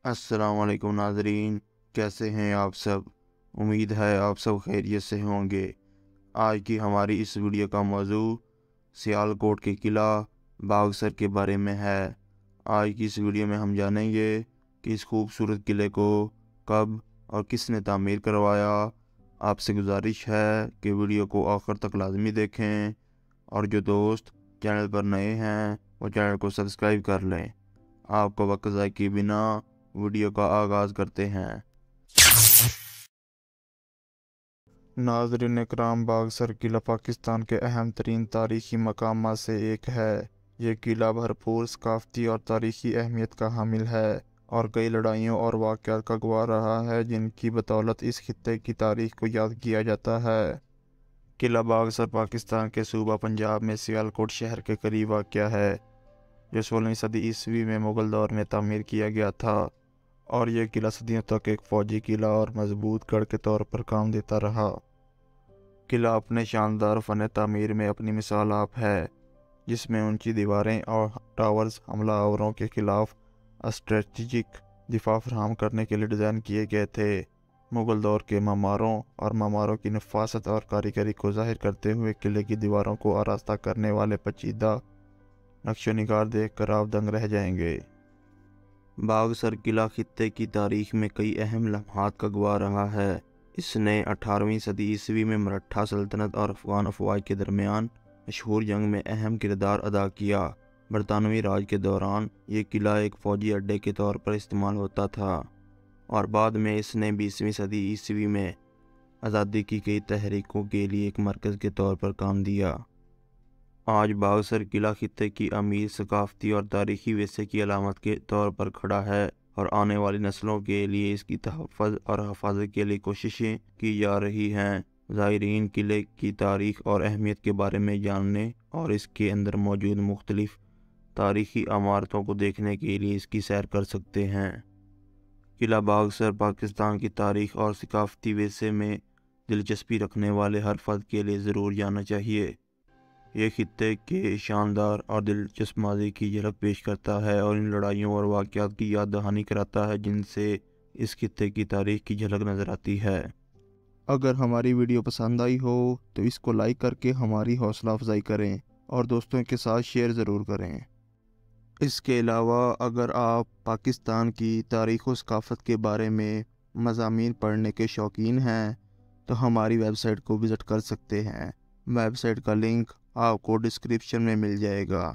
अस्सलाम वालेकुम नाजरीन, कैसे हैं आप सब। उम्मीद है आप सब खैरियत से होंगे। आज की हमारी इस वीडियो का मौजू सियालकोट के किला बागसर के बारे में है। आज की इस वीडियो में हम जानेंगे कि इस खूबसूरत किले को कब और किसने तामीर करवाया। आपसे गुजारिश है कि वीडियो को आखिर तक लाजमी देखें और जो दोस्त चैनल पर नए हैं वो चैनल को सब्सक्राइब कर लें। आपको वक्त ज़ाय किए बिना वीडियो का आगाज़ करते हैं। नाज़रीन इकराम, बागसर किला पाकिस्तान के अहम तरीन तारीख़ी मकामात से एक है। ये किला भरपूर सकाफ़ती और तारीख़ी अहमियत का हामिल है और कई लड़ाइयों और वाक़यात का गवाह रहा है, जिनकी बदौलत इस खित्ते की तारीख़ को याद किया जाता है। किला बागसर पाकिस्तान के सूबा पंजाब में सियालकोट शहर के करीब वाक़या है, जो 16वीं सदी ईस्वी में मुग़ल दौर में तामीर किया गया था और यह किला सदियों तक एक फ़ौजी किला और मजबूत गढ़ के तौर पर काम देता रहा। किला अपने शानदार फ़न तामीर में अपनी मिसाल आप है, जिसमें ऊंची दीवारें और टावर्स हमलावरों के खिलाफ स्ट्रेटजिक दिफा फराहम करने के लिए डिज़ाइन किए गए थे। मुग़ल दौर के मामारों की नफासत और कारीगरी को ज़ाहिर करते हुए किले की दीवारों को आरास्ता करने वाले पेचीदा नक्शो निगार देख कर आप दंग रह जाएंगे। बागसर किला खित्ते की तारीख़ में कई अहम लम्हात का गवाह रहा है। इसने 18वीं सदी ईस्वी में मराठा सल्तनत और अफ़गान अफवाज के दरमियान मशहूर जंग में अहम किरदार अदा किया। बरतानवी राज के दौरान ये किला एक फ़ौजी अड्डे के तौर पर इस्तेमाल होता था और बाद में इसने 20वीं सदी ईस्वी में आज़ादी की कई तहरीकों के लिए एक मरकज़ के तौर पर काम दिया। आज बागसर किला खित्ते की अमीर सकाफ़ती और तारीख़ी विरसे की अलामत के तौर पर खड़ा है और आने वाली नस्लों के लिए इसकी तहफ़्फ़ुज़ और हिफाज़त के लिए कोशिशें की जा रही हैं। ज़ायरीन किले की तारीख़ और अहमियत के बारे में जानने और इसके अंदर मौजूद मुख्तलिफ़ तारीख़ी इमारतों को देखने के लिए इसकी सैर कर सकते हैं। किला बागसर पाकिस्तान की तारीख़ और सकाफ़ती विरसे में दिलचस्पी रखने वाले हर फ़र्द के लिए ज़रूर जाना चाहिए। ये खित्ते के शानदार और दिलचस्प माज़ी की झलक पेश करता है और इन लड़ाइयों और वाक़यात की याद दहानी कराता है, जिनसे इस खित्ते की तारीख़ की झलक नज़र आती है। अगर हमारी वीडियो पसंद आई हो तो इसको लाइक करके हमारी हौसला अफजाई करें और दोस्तों के साथ शेयर ज़रूर करें। इसके अलावा अगर आप पाकिस्तान की तारीख़ और सकाफ़त के बारे में मज़ामीन पढ़ने के शौकीन हैं तो हमारी वेबसाइट को विज़िट कर सकते हैं। वेबसाइट का लिंक आपको डिस्क्रिप्शन में मिल जाएगा।